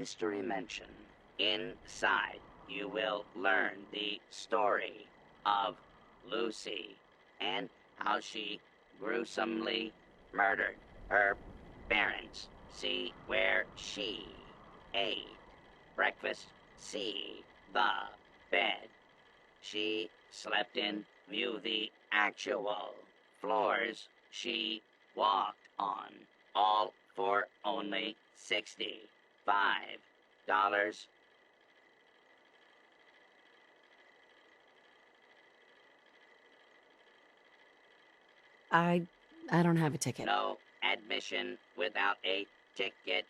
Mystery Mansion. Inside, you will learn the story of Lucy and how she gruesomely murdered her parents. See where she ate breakfast. See the bed she slept in. View the actual floors she walked on. All for only $65. I don't have a ticket. No admission without a ticket.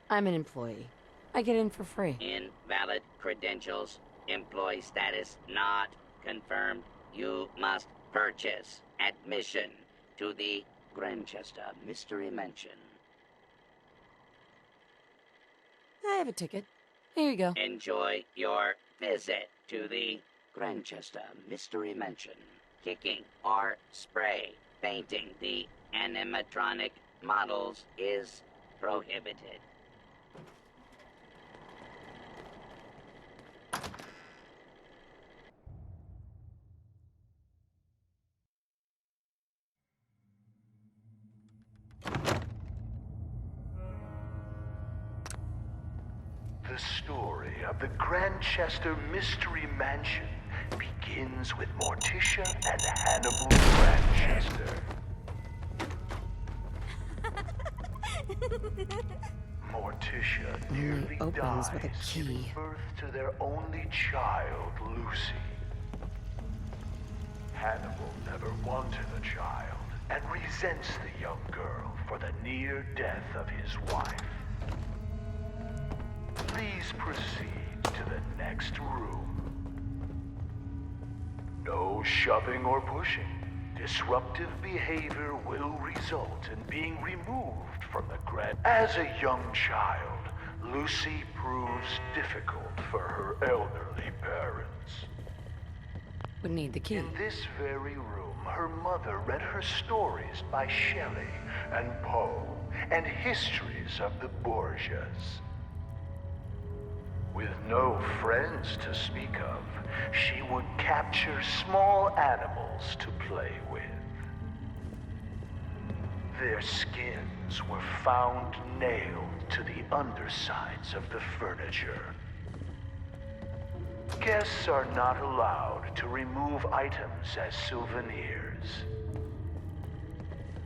I'm an employee. I get in for free. Invalid credentials. Employee status not confirmed. You must purchase admission to the Grantchester Mystery Mansion. I have a ticket. Here you go. Enjoy your visit to the Grantchester Mystery Mansion. Kicking or spray painting the animatronic models is prohibited. The story of the Grantchester Mystery Mansion begins with Morticia and Hannibal Grantchester. Morticia nearly opens dies with a key. giving birth to their only child, Lucy. Hannibal never wanted a child and resents the young girl for the near death of his wife. Please proceed to the next room. No shoving or pushing. Disruptive behavior will result in being removed from the Grant. As a young child, Lucy proves difficult for her elderly parents. Would need the key. In this very room, her mother read her stories by Shelley and Poe and histories of the Borgias. With no friends to speak of, she would capture small animals to play with. Their skins were found nailed to the undersides of the furniture. Guests are not allowed to remove items as souvenirs.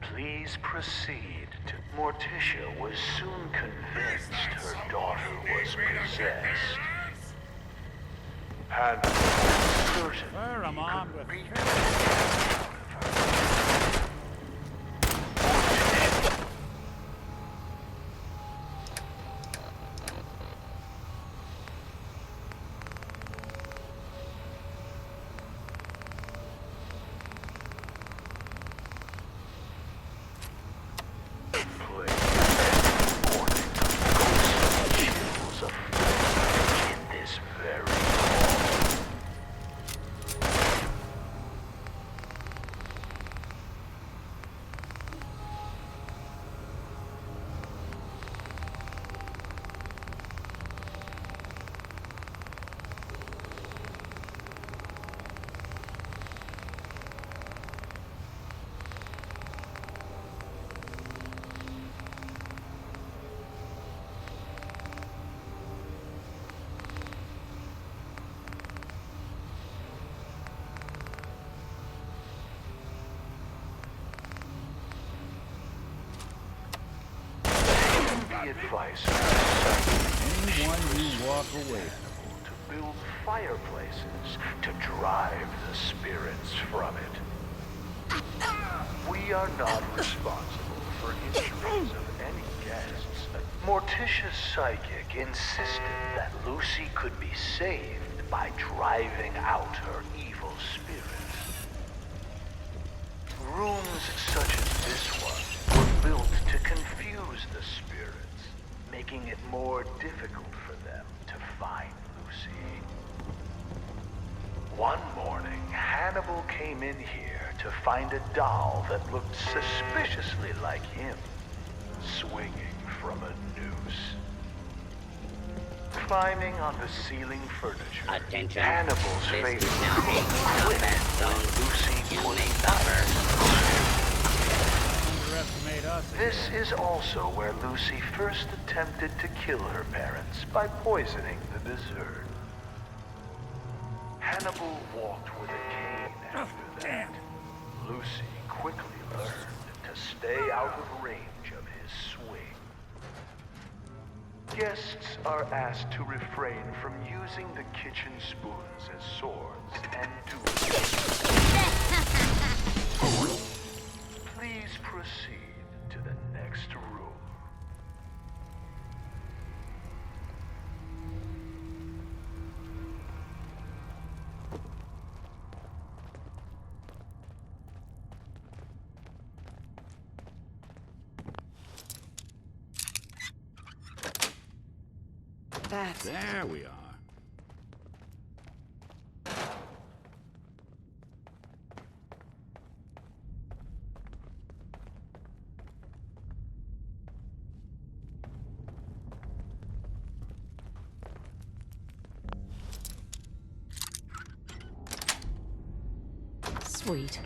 Please proceed to... Morticia was soon convinced her daughter was possessed. And certain Where am I could with beat the out of her. Advice anyone who walk away to build fireplaces to drive the spirits from it. We are not responsible for injuries of any guests. Morticia's psychic insisted that Lucy could be saved by driving out her evil spirits. Rooms such as this one were built to confuse the spirits, making it more difficult for them to find Lucy. One morning, Hannibal came in here to find a doll that looked suspiciously like him, swinging from a noose. Climbing on the ceiling furniture, Attention. Hannibal's This face is now a quick combat zone. Lucy You was may suffer. Underestimate us again. This is also where Lucy first attempted to kill her parents by poisoning the dessert. Hannibal walked with a cane after that. Lucy quickly learned to stay out of range of his swing. Guests are asked to refrain from using the kitchen spoons as swords and tools. Please proceed to the next room. That's... There we are. sweet.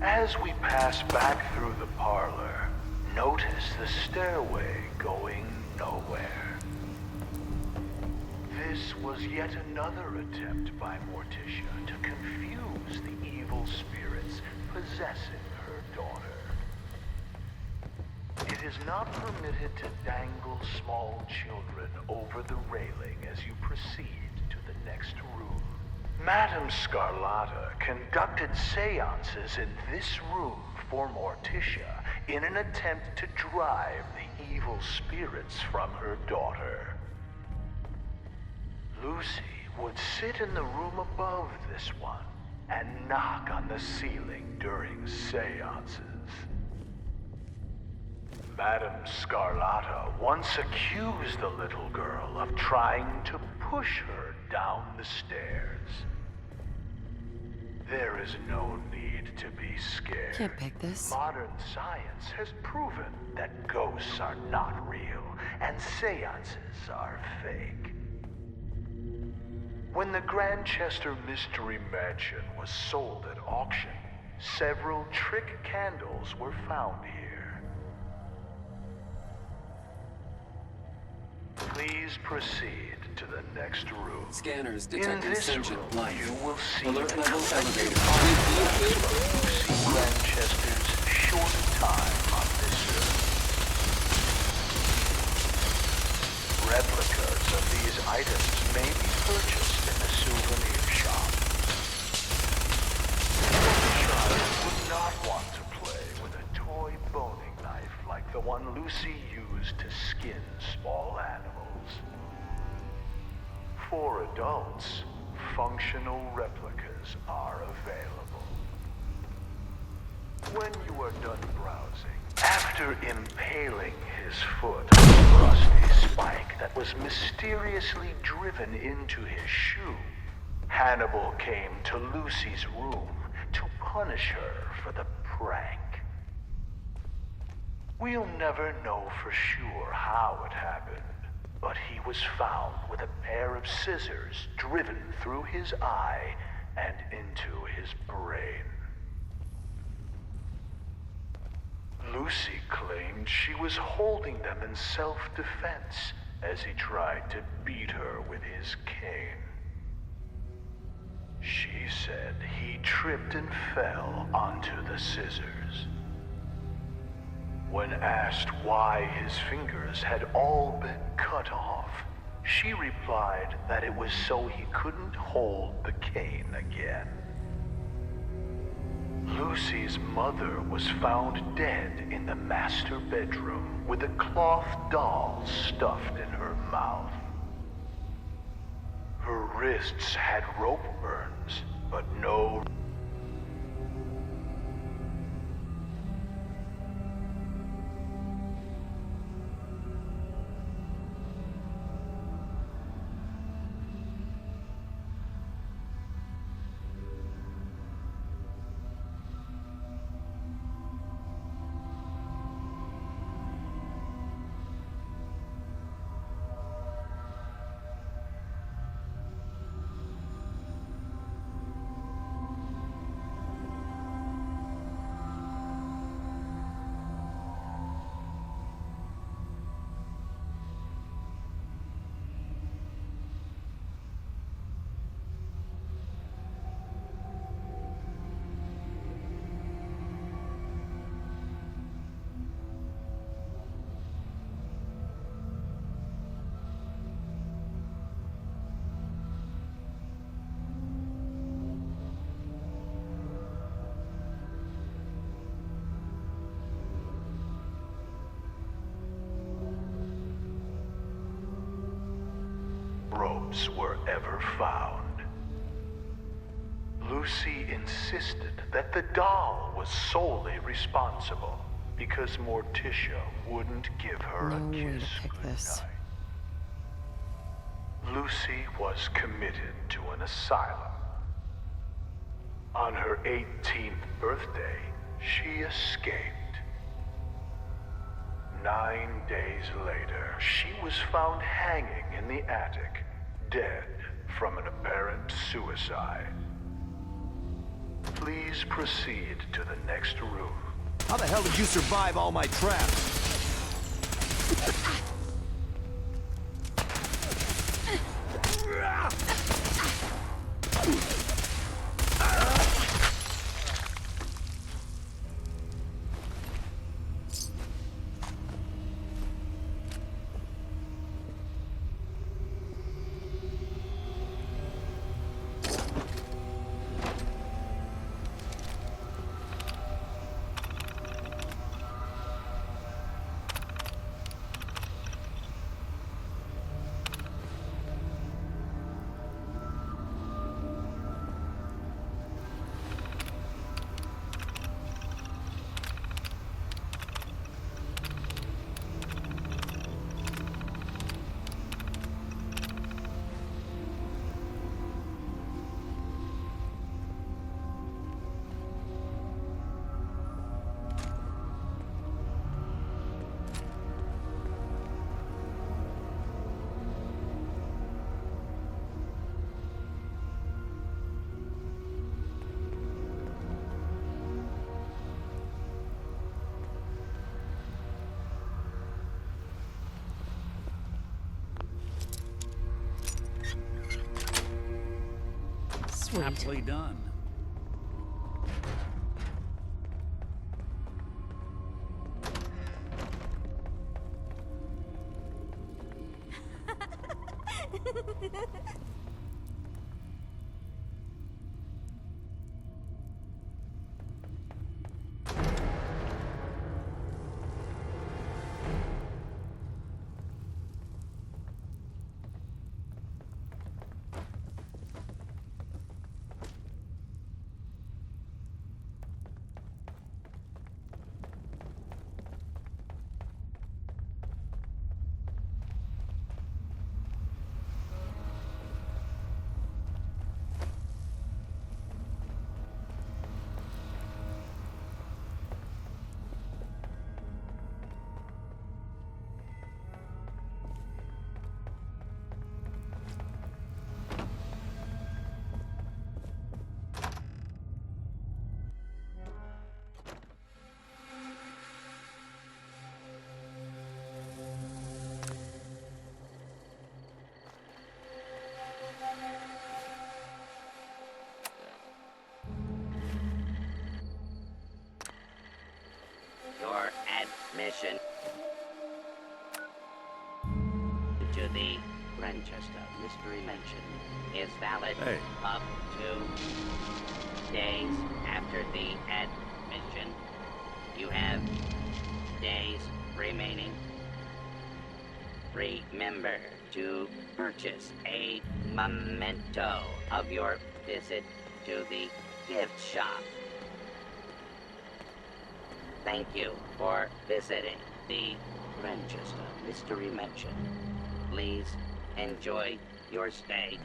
As we pass back through the parlor, notice the stairway going nowhere. This was yet another attempt by Morticia to confuse the evil spirits possessing her daughter. It is not permitted to dangle small children over the railing as you proceed to the next room. Madame Scarlata conducted seances in this room for Morticia in an attempt to drive the evil spirits from her daughter. Lucy would sit in the room above this one and knock on the ceiling during seances. Madame Scarlata once accused the little girl of trying to push her down the stairs. There is no need to be scared. Can't pick this. Modern science has proven that ghosts are not real and seances are fake. When the Grantchester Mystery Mansion was sold at auction, several trick candles were found here. Please proceed to the next room. Scanners In detecting this sentient room, life. you will see Alert the level collected elevated. artifacts from Lucy Grantchester's short time on this earth. Replicas of these items may be purchased in the souvenir shop. Your child would not want to play with a toy boning knife like the one Lucy used to skin small animals. For adults, functional replicas are available. When you are done browsing, after impaling his foot on a rusty spike that was mysteriously driven into his shoe, Hannibal came to Lucy's room to punish her for the prank. We'll never know for sure how it happened, but he was found with a pair of scissors driven through his eye and into his brain. Lucy claimed she was holding them in self-defense as he tried to beat her with his cane. She said he tripped and fell onto the scissors. When asked why his fingers had all been cut off, she replied that it was so he couldn't hold the cane again. Lucy's mother was found dead in the master bedroom with a cloth doll stuffed in her mouth. Her wrists had rope burns, but no... ropes were ever found. Lucy insisted that the doll was solely responsible because Morticia wouldn't give her No a way kiss to pick this. goodnight. Lucy was committed to an asylum. On her 18th birthday, she escaped. 9 days later, she was found hanging in the attic, dead from an apparent suicide. Please proceed to the next room. How the hell did you survive all my traps? Sweet. Aptly done. Your admission to the Renchester Mystery Mansion is valid Hey. up to days after the admission. You have days remaining. Remember to purchase a memento of your visit to the gift shop. Thank you for visiting the Renchester Mystery Mansion. Please enjoy your stay.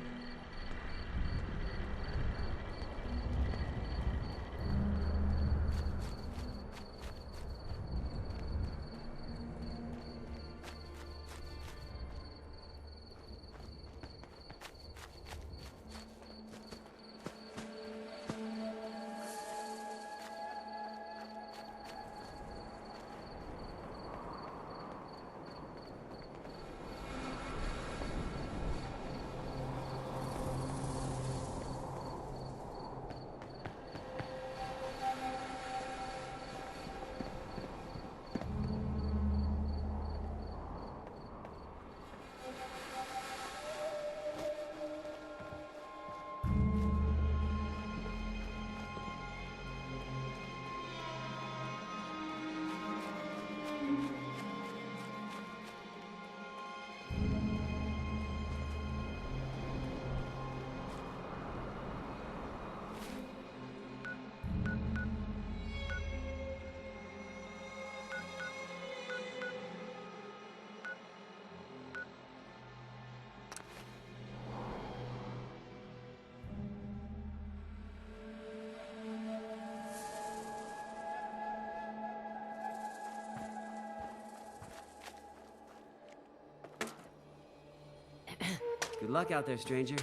Good luck out there, stranger.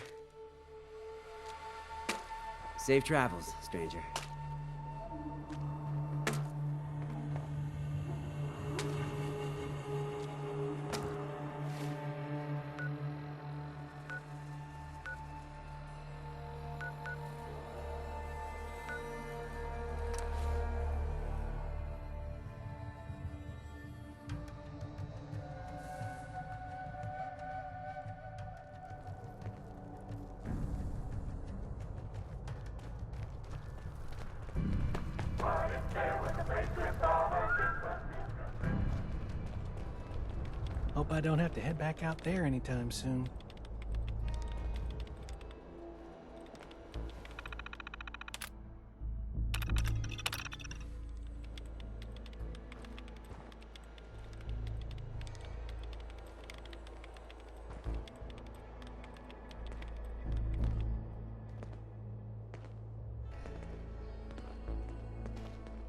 Safe travels, stranger. Hope I don't have to head back out there anytime soon.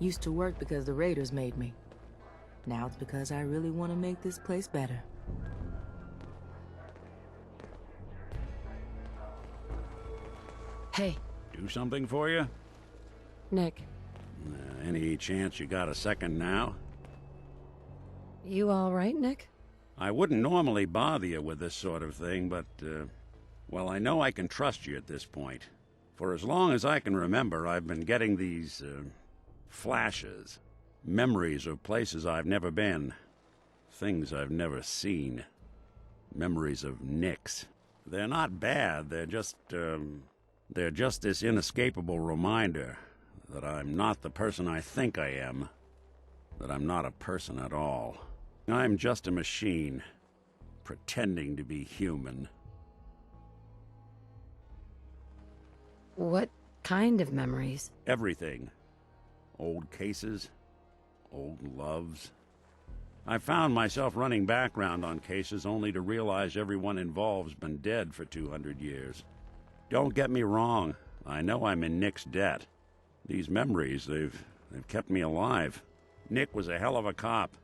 Used to work because the Raiders made me. Now it's because I really want to make this place better. Hey, Do something for you? Nick. Any chance you got a second now? You all right, Nick? I wouldn't normally bother you with this sort of thing, but, well, I know I can trust you at this point. For as long as I can remember, I've been getting these, flashes. Memories of places I've never been. Things I've never seen. Memories of Nicks. They're not bad, they're just this inescapable reminder that I'm not the person I think I am. That I'm not a person at all. I'm just a machine, pretending to be human. What kind of memories? Everything. Old cases, old loves. I found myself running background on cases only to realize everyone involved's been dead for 200 years. Don't get me wrong, I know I'm in Nick's debt. These memories, they've kept me alive. Nick was a hell of a cop.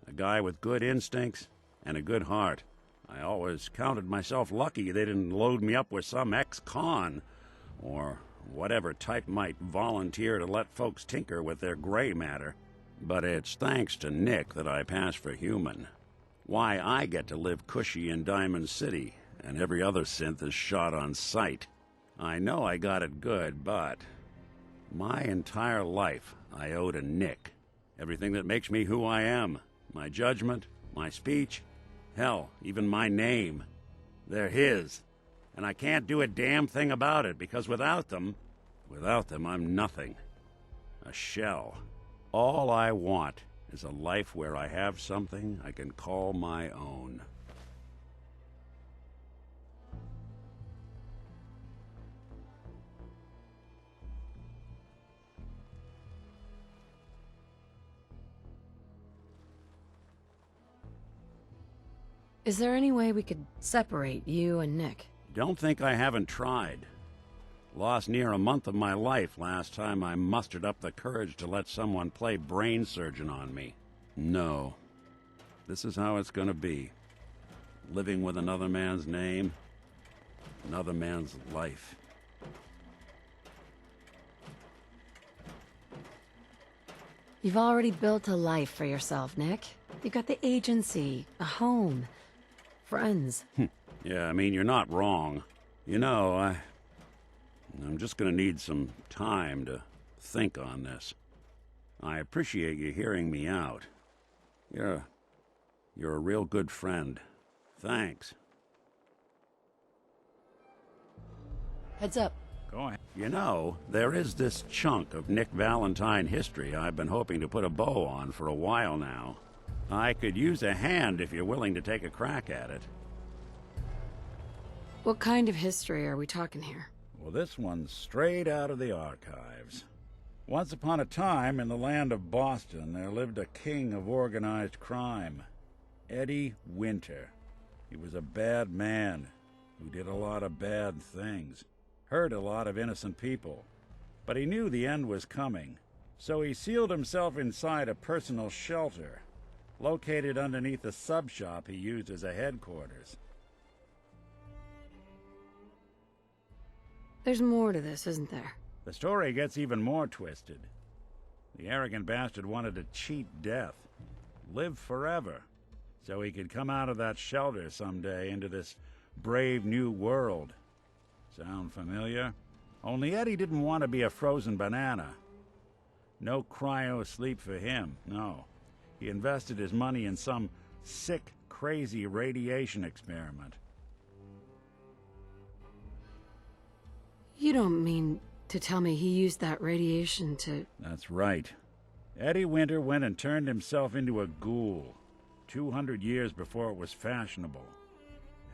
A guy with good instincts and a good heart. I always counted myself lucky they didn't load me up with some ex-con, or whatever type might volunteer to let folks tinker with their gray matter. But it's thanks to Nick that I pass for human. Why I get to live cushy in Diamond City, and every other synth is shot on sight. I know I got it good, but my entire life I owe to Nick. Everything that makes me who I am. My judgment, my speech, hell, even my name. They're his. And I can't do a damn thing about it, because without them, I'm nothing. A shell. All I want is a life where I have something I can call my own. Is there any way we could separate you and Nick? Don't think I haven't tried. Lost near a month of my life last time I mustered up the courage to let someone play brain surgeon on me. No. This is how it's gonna be. Living with another man's name, another man's life. You've already built a life for yourself, Nick. You've got the agency, a home, friends. Yeah, I mean, you're not wrong. You know, I'm just gonna need some time to think on this. I appreciate you hearing me out. You're a real good friend. Thanks. Heads up. Go ahead. You know, there is this chunk of Nick Valentine history I've been hoping to put a bow on for a while now. I could use a hand if you're willing to take a crack at it. What kind of history are we talking here? Well, this one's straight out of the archives. Once upon a time, in the land of Boston, there lived a king of organized crime, Eddie Winter. He was a bad man who did a lot of bad things, hurt a lot of innocent people. But he knew the end was coming, so he sealed himself inside a personal shelter, located underneath a sub-shop he used as a headquarters. There's more to this, isn't there? The story gets even more twisted. The arrogant bastard wanted to cheat death, live forever, so he could come out of that shelter someday into this brave new world. Sound familiar? Only Eddie didn't want to be a frozen banana. No cryo sleep for him, no. He invested his money in some sick, crazy radiation experiment. You don't mean to tell me he used that radiation to... That's right. Eddie Winter went and turned himself into a ghoul, 200 years before it was fashionable.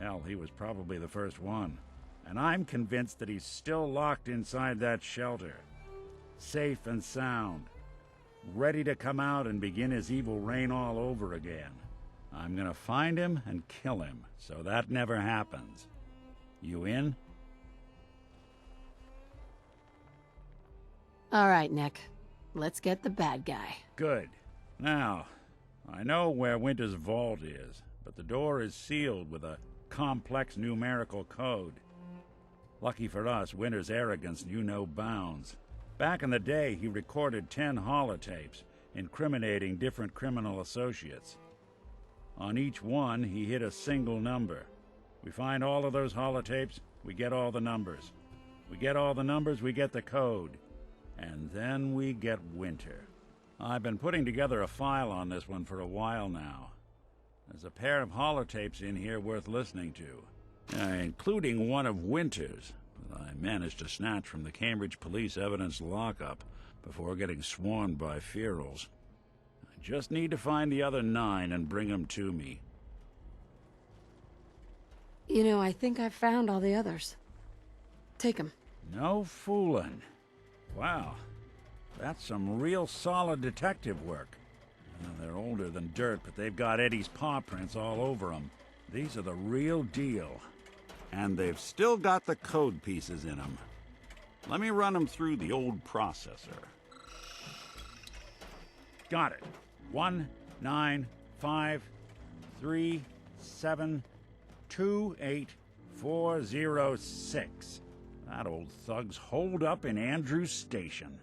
Hell, he was probably the first one. And I'm convinced that he's still locked inside that shelter, safe and sound, ready to come out and begin his evil reign all over again. I'm gonna find him and kill him, so that never happens. You in? All right, Nick. Let's get the bad guy. Good. Now, I know where Winter's vault is, but the door is sealed with a complex numerical code. Lucky for us, Winter's arrogance knew no bounds. Back in the day, he recorded 10 holotapes, incriminating different criminal associates. On each one, he hit a single number. We find all of those holotapes, we get all the numbers. We get all the numbers, we get the code. And then we get Winter. I've been putting together a file on this one for a while now. There's a pair of holotapes in here worth listening to, including one of Winter's that I managed to snatch from the Cambridge Police Evidence lockup before getting swarmed by ferals. I just need to find the other 9 and bring them to me. You know, I think I've found all the others. Take them. No fooling. Wow, that's some real solid detective work. They're older than dirt, but they've got Eddie's paw prints all over them. These are the real deal. And they've still got the code pieces in them. Let me run them through the old processor. Got it. 1 9 5 3 7 2 8 4 0 6. That old thug's holed up in Andrews Station.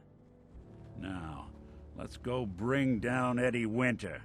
Now, let's go bring down Eddie Winter.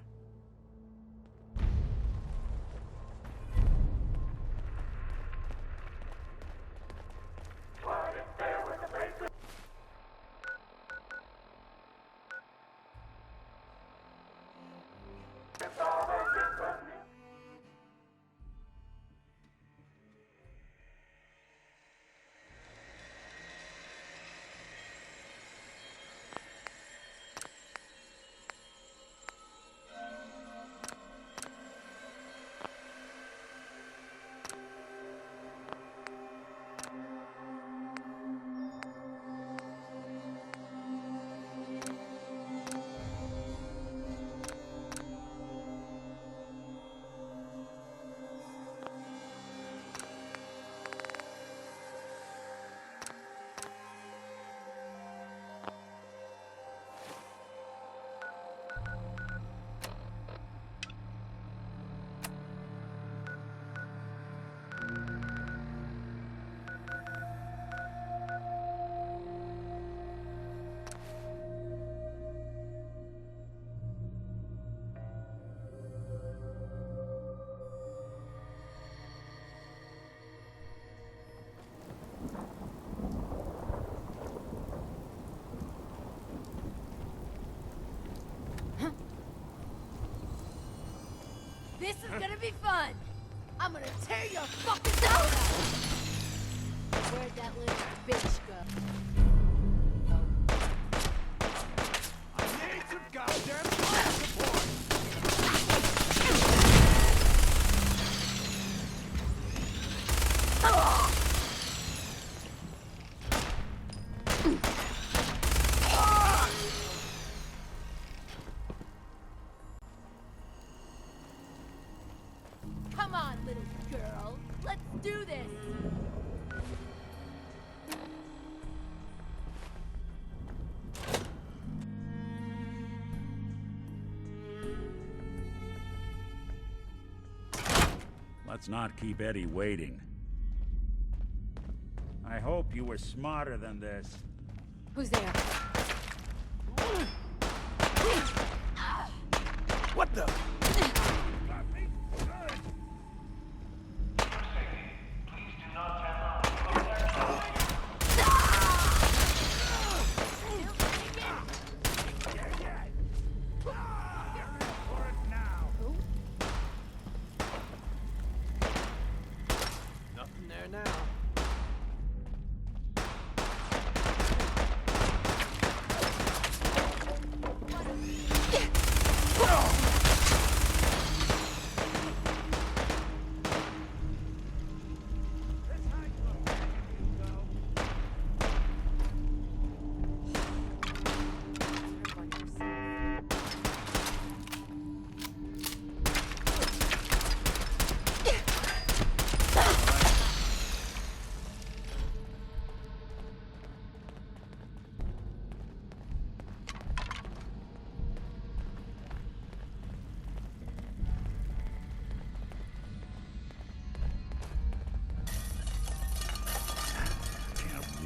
This is gonna be fun! I'm gonna tear your fucking throat out! Where'd that little bitch go? I need some goddamn fire support! Come on, little girl. Let's do this! Let's not keep Eddie waiting. I hope you were smarter than this. Who's there? What the? Nothing there now.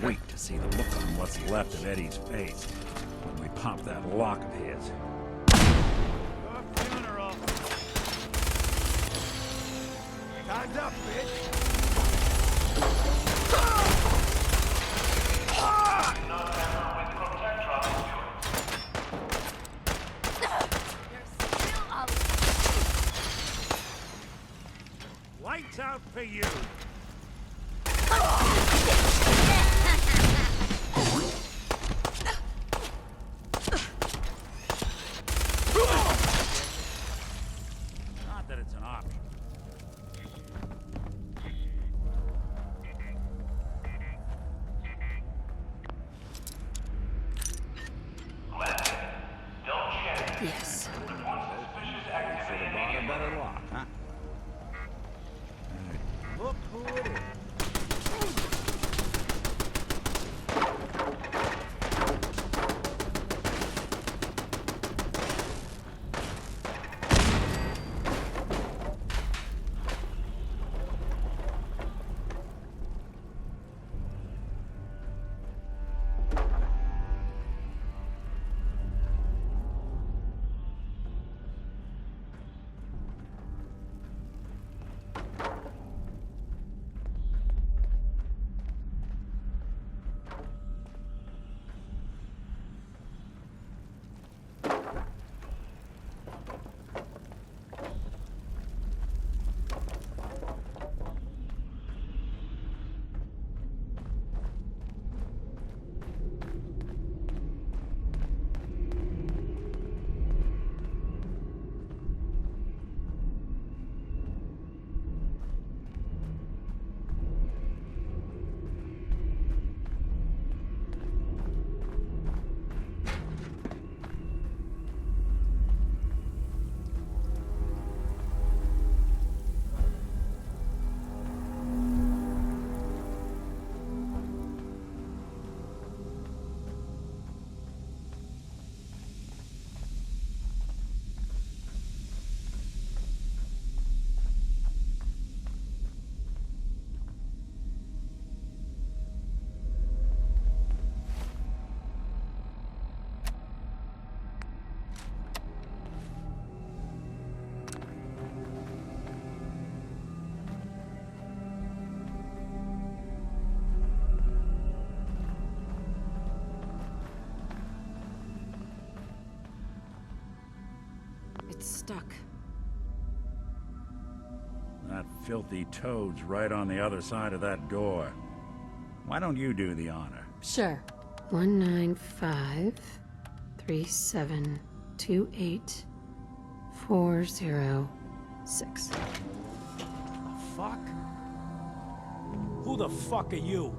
Wait to see the look on what's left of Eddie's face when we pop that lock of his. Your funeral. Time's up, bitch. You're still alive! Lights out for you! Not that it's an option. Yes. Should've bought a better lock, huh? Look who it is. It's stuck. filthy toads right on the other side of that door. Why don't you do the honor? Sure. 195 3728 406. Fuck? Who the fuck are you?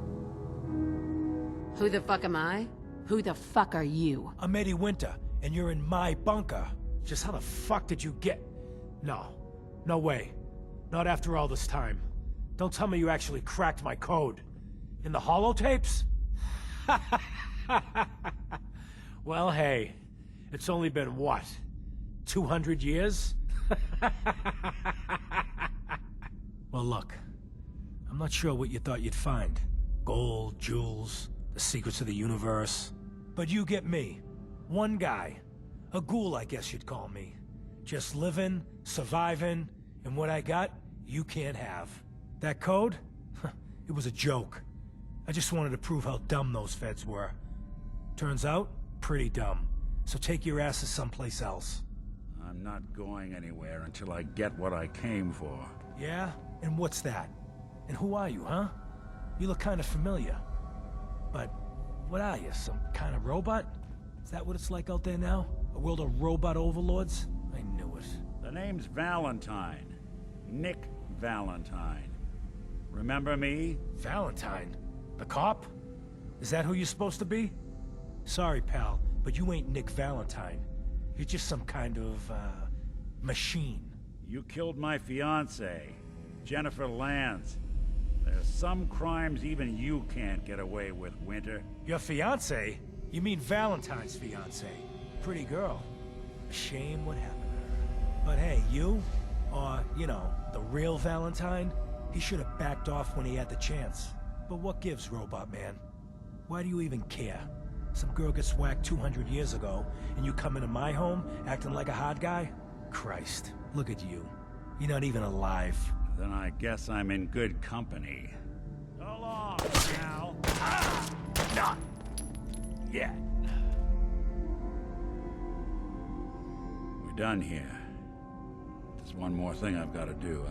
Who the fuck am I? Who the fuck are you? I'm Eddie Winter, and you're in my bunker. Just how the fuck did you get... No. No way. Not after all this time. Don't tell me you actually cracked my code. In the holotapes? Well, hey. It's only been, what? 200 years? Well, look. I'm not sure what you thought you'd find. Gold, jewels, the secrets of the universe. But you get me. One guy. A ghoul, I guess you'd call me. Just living, surviving, and what I got, you can't have. That code? It was a joke. I just wanted to prove how dumb those feds were. Turns out, pretty dumb. So take your asses someplace else. I'm not going anywhere until I get what I came for. Yeah? And what's that? And who are you, huh? You look kind of familiar. But what are you, some kind of robot? Is that what it's like out there now? A world of robot overlords? I knew it. The name's Valentine. Nick Valentine. Remember me? Valentine? The cop? Is that who you're supposed to be? Sorry, pal, but you ain't Nick Valentine. You're just some kind of, machine. You killed my fiancée, Jennifer Lands. There's some crimes even you can't get away with, Winter. Your fiancée? You mean Valentine's fiancée? Pretty girl. A shame what happened to her. But hey, you, or, you know, the real Valentine, he should have backed off when he had the chance. But what gives, Robot Man? Why do you even care? Some girl gets whacked 200 years ago, and you come into my home acting like a hot guy? Christ, look at you. You're not even alive. Then I guess I'm in good company. So long, pal. Not yet. We're done here. There's one more thing I've got to do.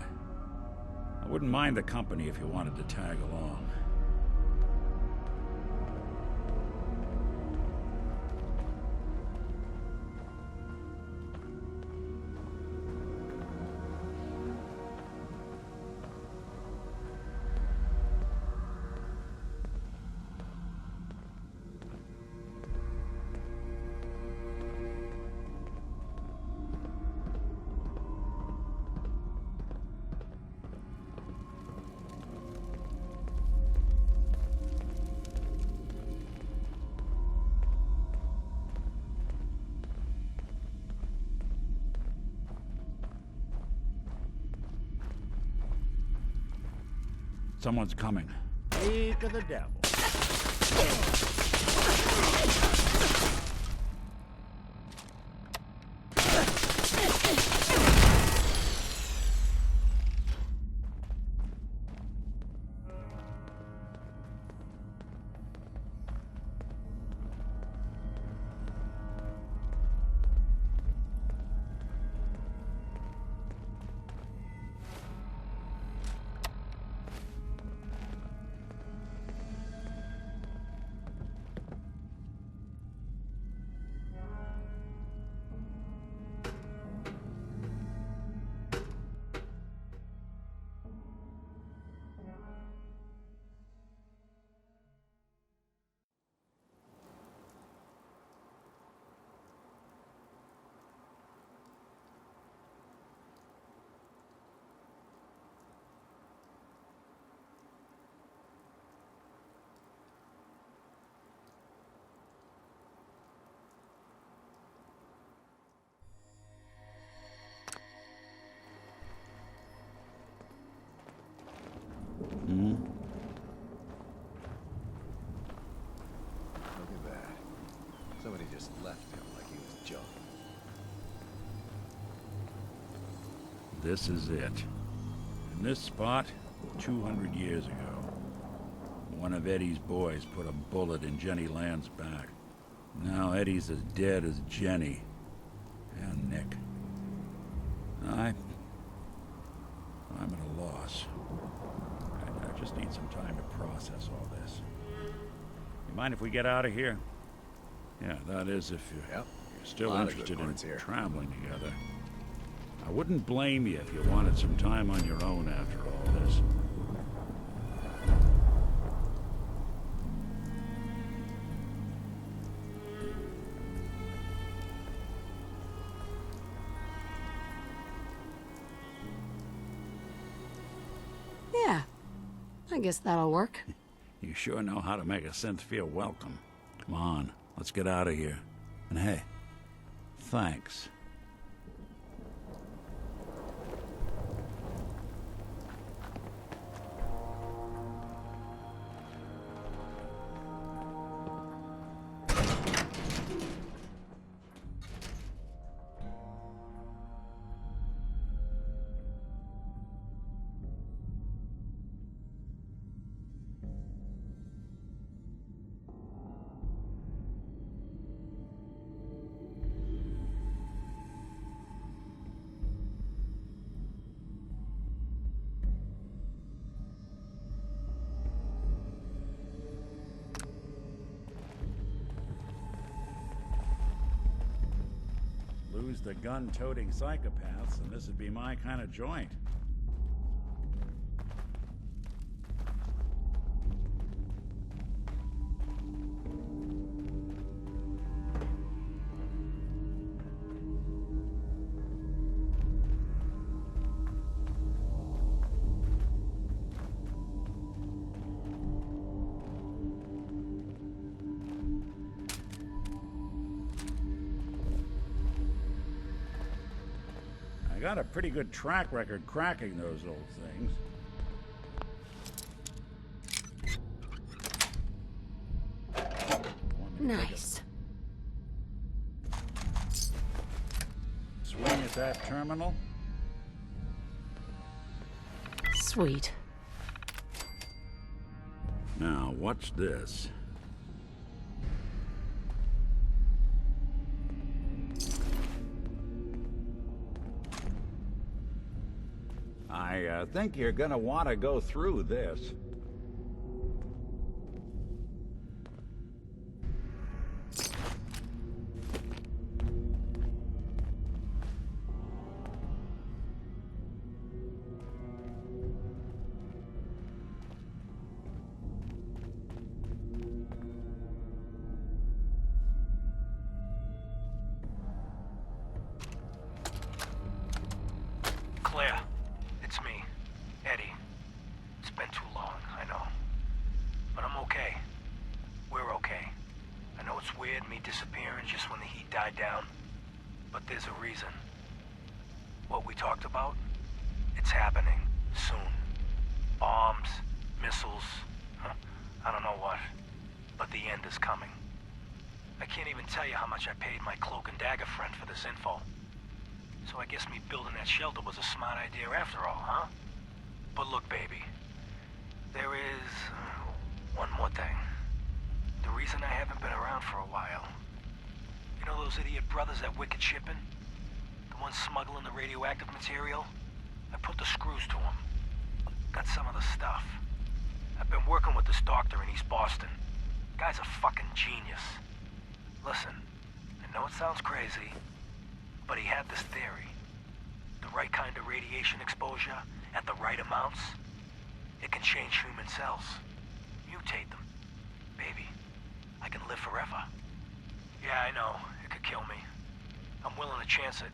I wouldn't mind the company if you wanted to tag along. Someone's coming. Speak of the devil. Look at that. Somebody just left him like he was junk. This is it. In this spot, 200 years ago, one of Eddie's boys put a bullet in Jenny Land's back. Now Eddie's as dead as Jenny. And Nick. I'm at a loss. Mind if we get out of here? Yeah, that is if you're still Lot of good interested in points here. traveling together. I wouldn't blame you if you wanted some time on your own after all this. Yeah, I guess that'll work. You sure know how to make a synth feel welcome. Come on, let's get out of here. And hey, thanks. Lose the gun-toting psychopaths, and this would be my kind of joint. I got a pretty good track record cracking those old things. Nice. Swing at that terminal. Sweet. Now, watch this. I think you're gonna want to go through this. Claire, it's me, Eddie. It's been too long, I know. But I'm okay. We're okay. I know it's weird, me disappearing just when the heat died down. But there's a reason. What we talked about? It's happening. Soon. Bombs, missiles, I don't know what. But the end is coming. I can't even tell you how much I paid my cloak and dagger friend for this info. So I guess me building that shelter was a smart idea after all, huh? But look, baby. There is one more thing. The reason I haven't been around for a while. You know those idiot brothers at Wicked Shipping? The ones smuggling the radioactive material? I put the screws to them. Got some of the stuff. I've been working with this doctor in East Boston. Guy's a fucking genius. Listen, I know it sounds crazy, but he had this theory. The right kind of radiation exposure at the right amounts, it can change human cells. Mutate them. Baby, I can live forever. Yeah, I know, it could kill me. I'm willing to chance it,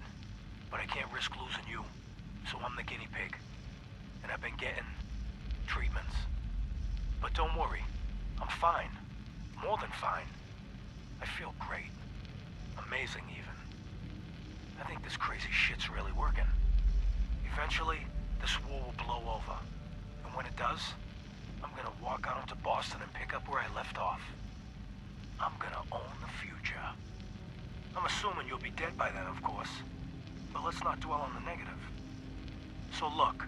but I can't risk losing you. So I'm the guinea pig. And I've been getting treatments. But don't worry, I'm fine. More than fine. I feel great. Amazing, even. I think this crazy shit's really working. Eventually, this war will blow over. And when it does, I'm gonna walk out into Boston and pick up where I left off. I'm gonna own the future. I'm assuming you'll be dead by then, of course. But let's not dwell on the negative. So look,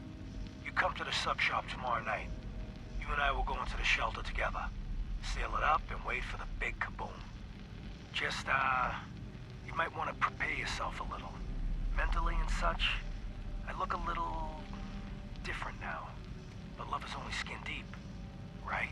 you come to the sub shop tomorrow night. You and I will go into the shelter together. Seal it up and wait for the big kaboom. Just, you might want to prepare yourself a little. Mentally and such, I look a little different now. But love is only skin deep, right?